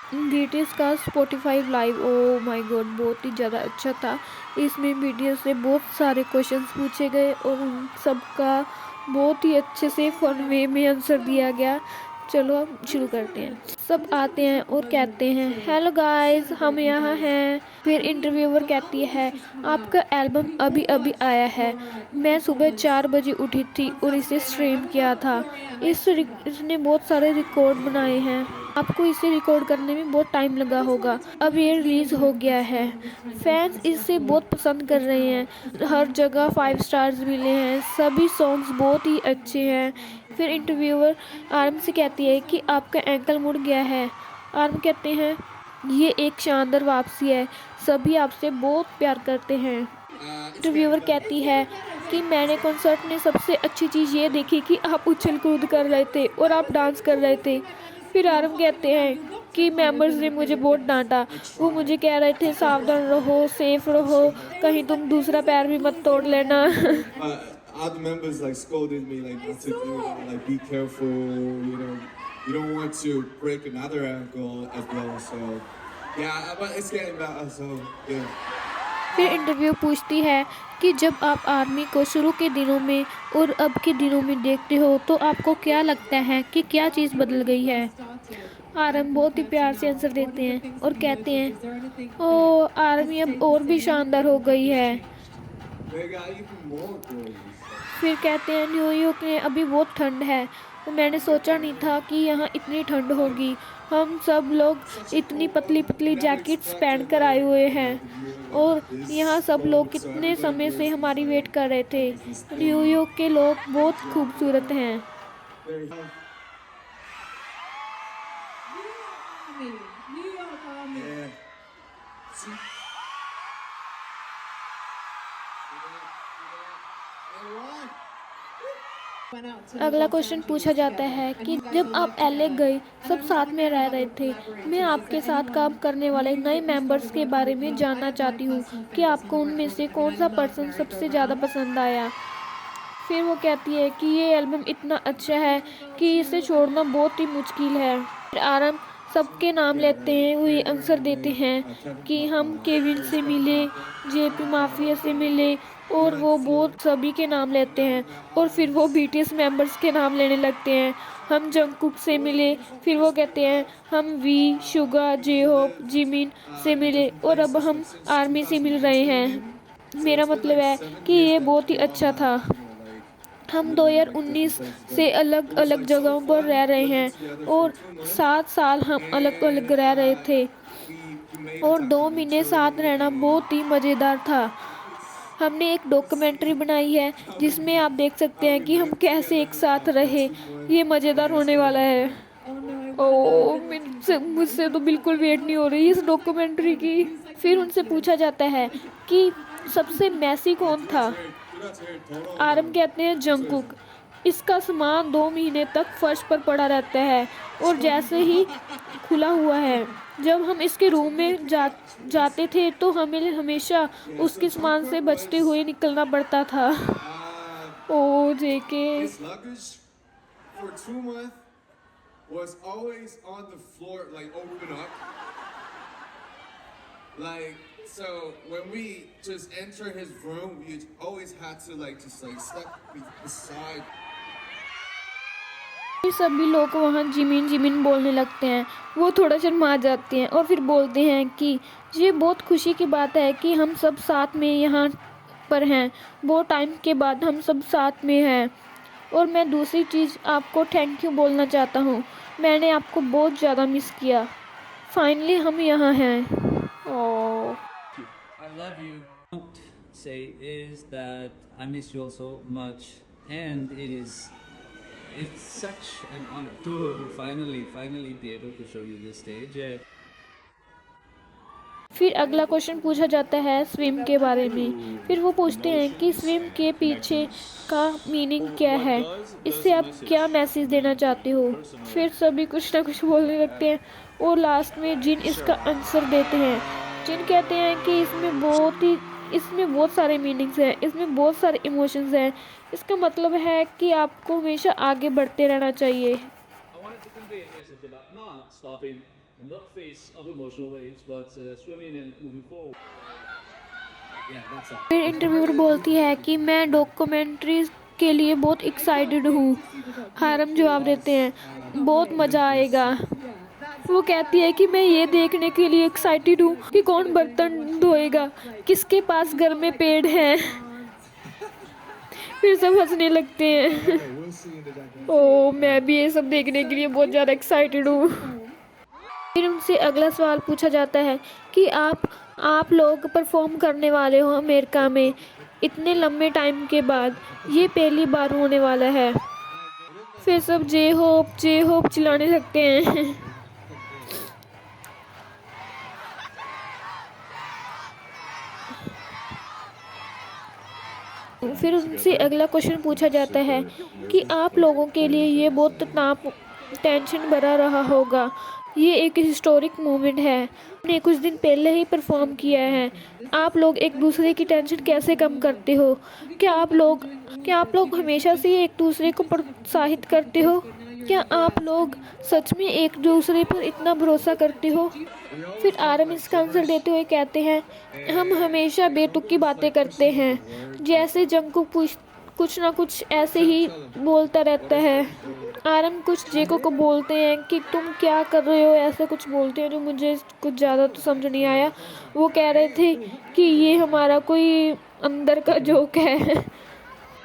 BTS का Spotify live, oh my God, बहुत ही ज़्यादा अच्छा था। इसमें बीटीएस से बहुत सारे क्वेश्चंस पूछे गए और उन सब का बहुत ही अच्छे से फन वे में आंसर दिया गया। चलो अब शुरू करते हैं। सब आते हैं और कहते हैं हेलो गाइस, हम यहाँ हैं। फिर इंटरव्यूअर कहती है आपका एल्बम अभी अभी आया है, मैं सुबह 4 बजे उठी थी और इसे स्ट्रीम किया था। इसने बहुत सारे रिकॉर्ड बनाए हैं, आपको इसे रिकॉर्ड करने में बहुत टाइम लगा होगा। अब ये रिलीज हो गया है, फैंस इसे बहुत पसंद कर रहे हैं, हर जगह 5 स्टार्स मिले हैं, सभी सॉन्ग्स बहुत ही अच्छे हैं। फिर इंटरव्यूअर आर्म से कहती है कि आपका एंकल मुड़ गया है। आर्म कहते हैं ये एक शानदार वापसी है, सभी आपसे बहुत प्यार करते हैं। इंटरव्यूअर कहती है कि मैंने कॉन्सर्ट में सबसे अच्छी चीज़ ये देखी कि आप उछल कूद कर रहे थे और आप डांस कर रहे थे। फिर आरम कहते हैं कि मेंबर्स ने मुझे बहुत डांटा, वो मुझे कह रहे थे सावधान रहो, सेफ रहो, कहीं तुम दूसरा पैर भी मत तोड़ लेना। Other members like scolded me like not to do that, like be careful, you don't want to break another ankle as well. So yeah, but it's getting better. So yeah. फिर इंटरव्यू पूछती है कि जब आप army को शुरू के दिनों में और अब के दिनों में देखते हो तो आपको क्या लगता है कि क्या चीज़ बदल गई है। आर्म बहुत ही प्यार से आंसर देते हैं और कहते हैं ओ आर्मी अब और भी शानदार हो गई है। They got even more goals. फिर कहते हैं न्यूयॉर्क में अभी बहुत ठंड है, तो मैंने सोचा नहीं था कि यहाँ इतनी ठंड होगी। हम सब लोग इतनी पतली पतली जैकेट्स पहन कर आए हुए हैं और यहाँ सब लोग कितने समय से हमारी वेट कर रहे थे। न्यूयॉर्क के लोग बहुत खूबसूरत हैं। Yeah. अगला क्वेश्चन पूछा जाता है कि जब आप एलए गए सब साथ में रह रहे थे, मैं आपके साथ काम करने वाले नए मेंबर्स के बारे में जानना चाहती हूँ कि आपको उनमें से कौन सा पर्सन सबसे ज़्यादा पसंद आया। फिर वो कहती है कि ये एल्बम इतना अच्छा है कि इसे छोड़ना बहुत ही मुश्किल है। फिर आरम सबके नाम लेते हैं, वो आंसर देते हैं कि हम केविन से मिले, जेपी माफिया से मिले और वो बहुत सभी के नाम लेते हैं और फिर वो बीटीएस मेंबर्स के नाम लेने लगते हैं। हम जंगकुक से मिले, फिर वो कहते हैं हम V, Suga, J Hope, Jimin से मिले और अब हम आर्मी से मिल रहे हैं। मेरा मतलब है कि ये बहुत ही अच्छा था। हम 2019 से अलग अलग जगहों पर रह रहे हैं और 7 साल हम अलग अलग रह रहे थे और 2 महीने साथ रहना बहुत ही मज़ेदार था। हमने एक डॉक्यूमेंट्री बनाई है जिसमें आप देख सकते हैं कि हम कैसे एक साथ रहे। ये मज़ेदार होने वाला है। ओह मुझसे तो बिल्कुल वेट नहीं हो रही इस डॉक्यूमेंट्री की। फिर उनसे पूछा जाता है कि सबसे मैसी कौन था। आरम कहते हैं जंगकुक, इसका सामान 2 महीने तक फर्श पर पड़ा रहता है और जैसे ही खुला हुआ है। जब हम इसके रूम में जाते थे तो हमें हमेशा उसके सामान से बचते हुए निकलना पड़ता था। ओ जेके। His luggage for 2 months was always on the floor, like open up. Like, so when we just enter his room, we always had to just step beside. फिर सभी लोग वहाँ जिमिन जिमिन बोलने लगते हैं। वो थोड़ा शर्मा जाते हैं और फिर बोलते हैं कि ये बहुत खुशी की बात है कि हम सब साथ में यहाँ पर हैं, बहुत टाइम के बाद हम सब साथ में हैं। और मैं दूसरी चीज़ आपको थैंक यू बोलना चाहता हूँ, मैंने आपको बहुत ज़्यादा मिस किया, फाइनली हम यहाँ हैं। ओह I love you. Don't say is that I miss you all so much, and it's such an honor to finally be able to show you this stage. फिर अगला क्वेश्चन पूछा जाता है स्विम के बारे में। फिर वो पूछते हैं कि स्विम के पीछे का मीनिंग क्या है, इससे आप क्या मैसेज देना चाहते हो। फिर सभी कुछ ना कुछ बोलने लगते हैं और लास्ट में जिन इसका आंसर देते हैं। जिन कहते हैं कि इसमें बहुत सारे मीनिंग्स हैं, इसमें बहुत सारे इमोशंस हैं, इसका मतलब है कि आपको हमेशा आगे बढ़ते रहना चाहिए। I wanted to convey a message about not stopping not face of emotional waves, but swimming and moving forward. Yeah, that's all. फिर इंटरव्यूअर बोलती है कि मैं डॉक्यूमेंट्रीज के लिए बहुत एक्साइटेड हूँ। हारम जवाब देते हैं बहुत मज़ा आएगा। वो कहती है कि मैं ये देखने के लिए एक्साइटेड हूँ कि कौन बर्तन धोएगा, किसके पास घर में पेड़ हैं। फिर सब हंसने लगते हैं। Okay, we'll see in the documentary. ओ मैं भी ये सब देखने के लिए बहुत ज़्यादा एक्साइटेड हूँ। फिर उनसे अगला सवाल पूछा जाता है कि आप लोग परफॉर्म करने वाले हो अमेरिका में इतने लंबे टाइम के बाद, ये पहली बार होने वाला है। फिर सब जे होप चिल्लाने लगते हैं। फिर उनसे अगला क्वेश्चन पूछा जाता है कि आप लोगों के लिए ये बहुत तनाव टेंशन भरा रहा होगा, ये एक हिस्टोरिक मोमेंट है, आपने कुछ दिन पहले ही परफॉर्म किया है, आप लोग एक दूसरे की टेंशन कैसे कम करते हो? क्या आप लोग हमेशा से एक दूसरे को प्रोत्साहित करते हो? क्या आप लोग सच में एक दूसरे पर इतना भरोसा करते हो? फिर आरम इसका आंसर देते हुए कहते हैं हम हमेशा बेतुकी बातें करते हैं, जैसे जंगकुक कुछ ना कुछ ऐसे ही बोलता रहता है। आरम कुछ जेको को बोलते हैं कि तुम क्या कर रहे हो, ऐसा कुछ बोलते हैं जो मुझे कुछ ज़्यादा तो समझ नहीं आया। वो कह रहे थे कि ये हमारा कोई अंदर का जोक है।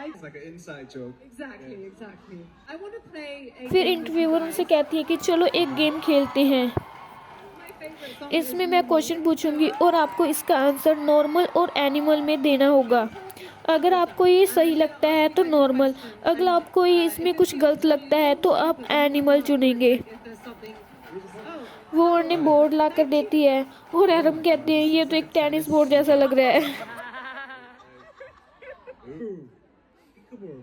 It's like an inside joke. Exactly. I want to play a फिर game इंटरव्यूअर with you उनसे कहती है कि चलो एक गेम खेलते हैं। guys. My favorite song इसमें is मैं क्वेश्चन पूछूंगी और आपको इसका आंसर नॉर्मल और एनिमल में देना होगा। अगर आपको ये सही लगता है तो नॉर्मल, अगर आपको ये इसमें कुछ गलत लगता है तो आप एनिमल चुनेंगे। if there's something. वो उन्हें बोर्ड ला कर देती है और आरम कहते हैं ये तो एक टेनिस बोर्ड जैसा लग रहा है। Ooh. Peekaboo.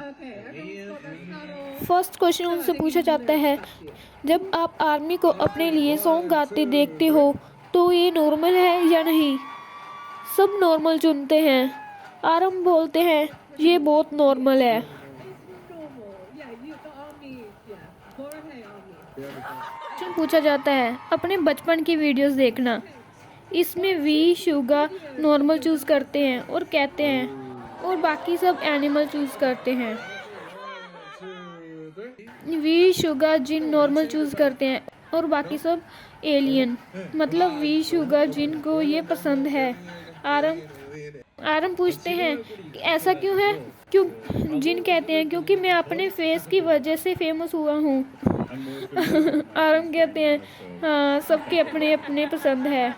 Okay, everyone's got their cuddles. First question उनसे पूछा जाता है जब आप आर्मी को अपने लिए सॉन्ग गाते देखते हो तो ये नॉर्मल है या नहीं? सब नॉर्मल चुनते हैं। आरम बोलते हैं ये बहुत नॉर्मल है। Normal. Yeah, you the army. Yeah. Jorge army. Question पूछा जाता है अपने बचपन की वीडियोस देखना। इसमें वी शुगा नॉर्मल चूज़ करते हैं और कहते हैं और बाकी सब एनिमल चूज़ करते हैं। 1, 2, 3. V Suga Jin normal choose करते हैं और बाकी सब एलियन। मतलब वी शुगा जिन को ये पसंद है। आरम पूछते हैं कि ऐसा क्यों है? क्यों? जिन कहते हैं क्योंकि मैं अपने फेस की वजह से फेमस हुआ हूँ। आरम कहते हैं हाँ सबके अपने अपने पसंद है।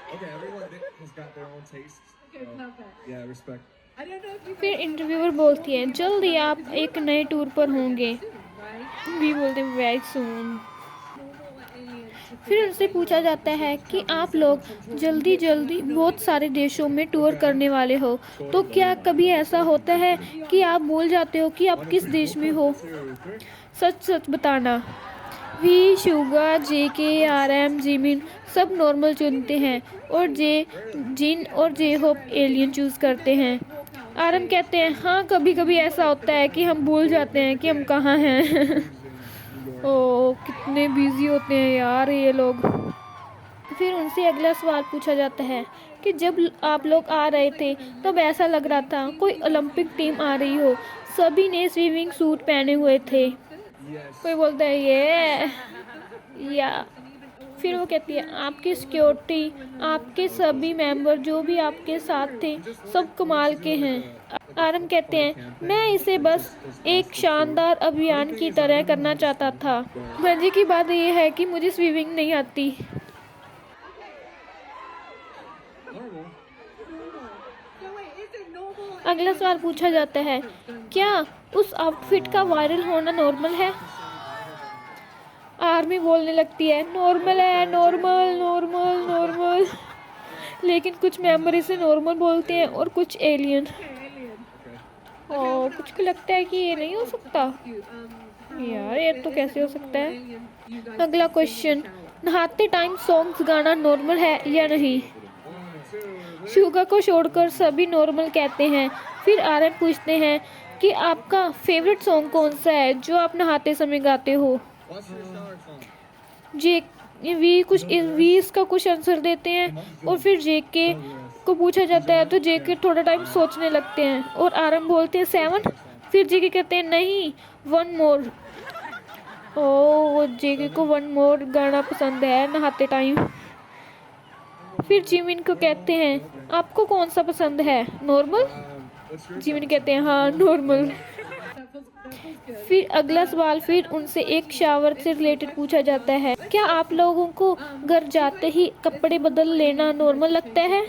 Okay, everyone has got their own taste. Okay, perfect. Yeah, respect. I don't know if you फिर इंटरव्यूअर बोलती है जल्दी आप एक नए टूर पर होंगे। right? भी बोलते हैं very soon. Normal or aliens. फिर उनसे पूछा जाता है कि आप लोग जल्दी बहुत सारे देशों में टूर करने वाले हो, तो क्या कभी ऐसा होता है कि आप भूल जाते हो कि आप किस देश में हो? 2, 3. सच बताना। वी शुगा जे के आर एम जिमिन सब नॉर्मल चुनते हैं और जिन और जे होप एलियन चूज़ करते हैं। आरम कहते हैं हाँ कभी कभी ऐसा होता है कि हम भूल जाते हैं कि हम कहाँ हैं। ओ कितने बिजी होते हैं यार ये लोग। फिर उनसे अगला सवाल पूछा जाता है कि जब आप लोग आ रहे थे तब ऐसा लग रहा था कोई ओलंपिक टीम आ रही हो, सभी ने स्विमिंग सूट पहने हुए थे। कोई बोलता है ये या फिर वो कहती है आपकी सिक्योरिटी, आपके सभी मेंबर जो भी आपके साथ थे सब कमाल के हैं। आरम कहते हैं मैं इसे बस एक शानदार अभियान की तरह करना चाहता था। मजे की बात यह है कि मुझे स्विमिंग नहीं आती। Normal. So wait, is it normal? अगला सवाल पूछा जाता है क्या उस आउटफिट का वायरल होना नॉर्मल है? आर्मी बोलने लगती है नॉर्मल है, नॉर्मल। लेकिन कुछ मेंबर इसे नॉर्मल बोलते हैं और कुछ एलियन। कुछ को लगता है कि ये नहीं हो सकता। यार ये तो कैसे हो सकता है? अगला क्वेश्चन नहाते टाइम सॉन्ग्स गाना नॉर्मल है या नहीं? शुगा को छोड़कर सभी नॉर्मल कहते हैं। फिर आरन पूछते हैं कि आपका फेवरेट सॉन्ग कौन सा है जो आप नहाते समय गाते हो। जे वी इसका कुछ आंसर देते हैं और फिर जेके को पूछा जाता है तो जेके थोड़ा टाइम सोचने लगते हैं और आरम बोलते हैं 7। फिर जेके कहते हैं नहीं 1 मोर। ओ जेके को 1 मोर गाना पसंद है नहाते टाइम। फिर जिमिन को कहते हैं आपको कौन सा पसंद है, नॉर्मल। जिमिन कहते हैं हाँ नॉर्मल। फिर अगला सवाल फिर उनसे एक शावर से रिलेटेड पूछा जाता है, क्या आप लोगों को घर जाते ही कपड़े बदल लेना नॉर्मल लगता है।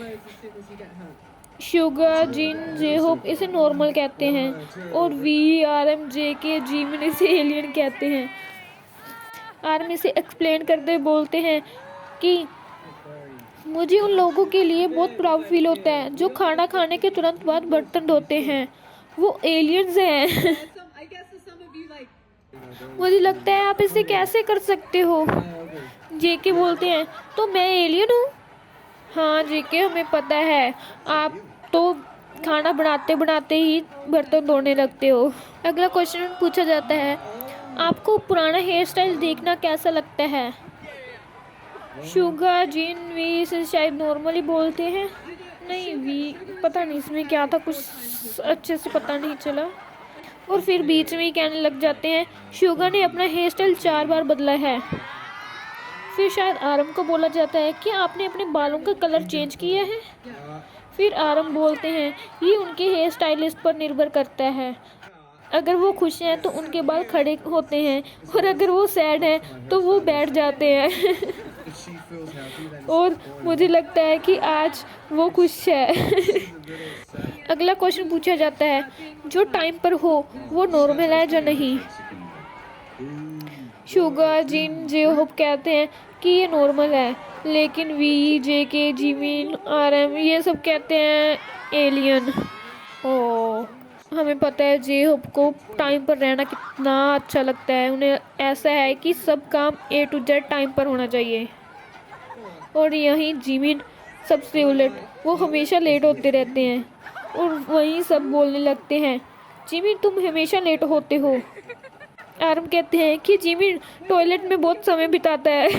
शुगा जिन जेहोप इसे नॉर्मल कहते हैं और वी आरएम जे के जिमिन इसे एलियन कहते हैं। आरएम इसे एक्सप्लेन करते बोलते हैं कि मुझे उन लोगों के लिए बहुत प्राउड फील होता है जो खाना खाने के तुरंत बाद बर्तन धोते हैं, वो एलियंस हैं। I guess to some of you like मुझे लगता है आप इसे कैसे कर सकते हो। जेके बोलते हैं तो मैं एलियन हूँ। हाँ जेके हमें पता है, आप तो खाना बनाते बनाते ही बर्तन धोने लगते हो। अगला क्वेश्चन पूछा जाता है, आपको पुराना हेयर स्टाइल देखना कैसा लगता है। शुगा जिन वी इसे शायद नॉर्मली बोलते हैं, नहीं वी पता नहीं इसमें क्या था, कुछ अच्छे से पता नहीं चला। और फिर बीच में ही कहने लग जाते हैं शुगा ने अपना हेयर स्टाइल 4 बार बदला है। फिर शायद आरम को बोला जाता है कि आपने अपने बालों का कलर चेंज किया है। फिर आरम बोलते हैं ये उनके हेयर स्टाइलिस्ट पर निर्भर करता है, अगर वो खुश हैं तो उनके बाल खड़े होते हैं और अगर वो सैड हैं तो वो बैठ जाते हैं। और मुझे लगता है कि आज वो खुश है। अगला क्वेश्चन पूछा जाता है, जो टाइम पर हो वो नॉर्मल है या नहीं। शुगा जिन जेहोप कहते हैं कि ये नॉर्मल है, लेकिन वी जेके जिमिन आरएम ये सब कहते हैं एलियन। ओ हमें पता है जेहोप को टाइम पर रहना कितना अच्छा लगता है, उन्हें ऐसा है कि सब काम A to Z टाइम पर होना चाहिए। और यहीं जिमिन सबसे उलट, वो हमेशा लेट होते रहते हैं और वहीं सब बोलने लगते हैं जिमिन तुम हमेशा लेट होते हो। आरम कहते हैं कि जिमिन टॉयलेट में बहुत समय बिताता है।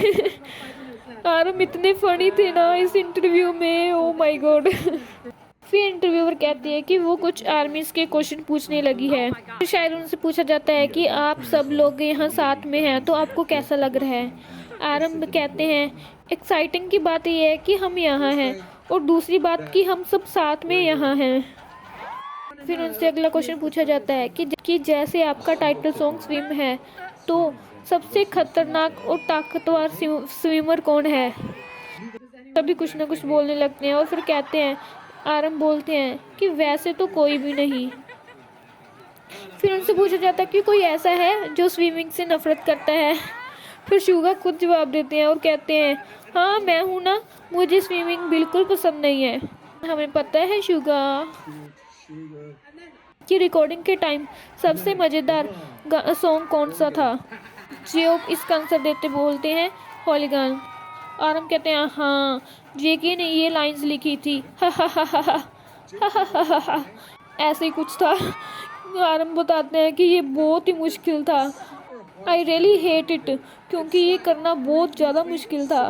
आरम इतने फनी थे ना इस इंटरव्यू में, ओ माय गॉड। फिर इंटरव्यूअर कहती है कि वो कुछ आर्मीज के क्वेश्चन पूछने लगी है। फिर शायद उनसे पूछा जाता है कि आप सब लोग यहाँ साथ में हैं तो आपको कैसा लग रहा है। आरम कहते हैं एक्साइटिंग की बात यह है कि हम यहाँ हैं और दूसरी बात कि हम सब साथ में यहाँ हैं। फिर उनसे अगला क्वेश्चन पूछा जाता है कि जैसे आपका टाइटल सॉन्ग स्विम है तो सबसे खतरनाक और ताकतवर स्विमर कौन है। तभी कुछ ना कुछ बोलने लगते हैं और फिर कहते हैं आरम बोलते हैं कि वैसे तो कोई भी नहीं। फिर उनसे पूछा जाता है कि कोई ऐसा है जो स्विमिंग से नफरत करता है। फिर शुगा खुद जवाब देते हैं और कहते हैं हाँ मैं हूँ ना, मुझे स्विमिंग बिल्कुल पसंद नहीं है। हमें पता है शुगा कि रिकॉर्डिंग के टाइम सबसे मज़ेदार सॉन्ग कौन सा था। जेओप इसका आंसर देते बोलते हैं हॉलीगन। आरम कहते हैं हाँ जेके ने ये लाइंस लिखी थी। ऐसे ही कुछ था। आरम बताते हैं कि ये बहुत ही मुश्किल था, आई रियली हेट इट, क्योंकि ये करना बहुत ज़्यादा मुश्किल था।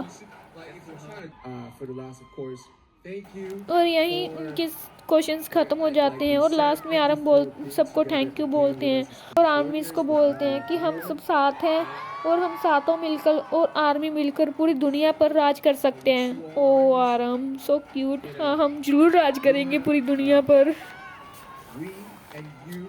और यहीं उनके क्वेश्चंस ख़त्म हो जाते हैं और लास्ट में आरम सबको थैंक यू बोलते हैं और आर्मीज को बोलते हैं कि हम सब साथ हैं और हम सातों मिलकर और आर्मी मिलकर पूरी दुनिया पर राज कर सकते हैं। ओ आरम सो क्यूट। हाँ हम जरूर राज करेंगे पूरी दुनिया पर। We and you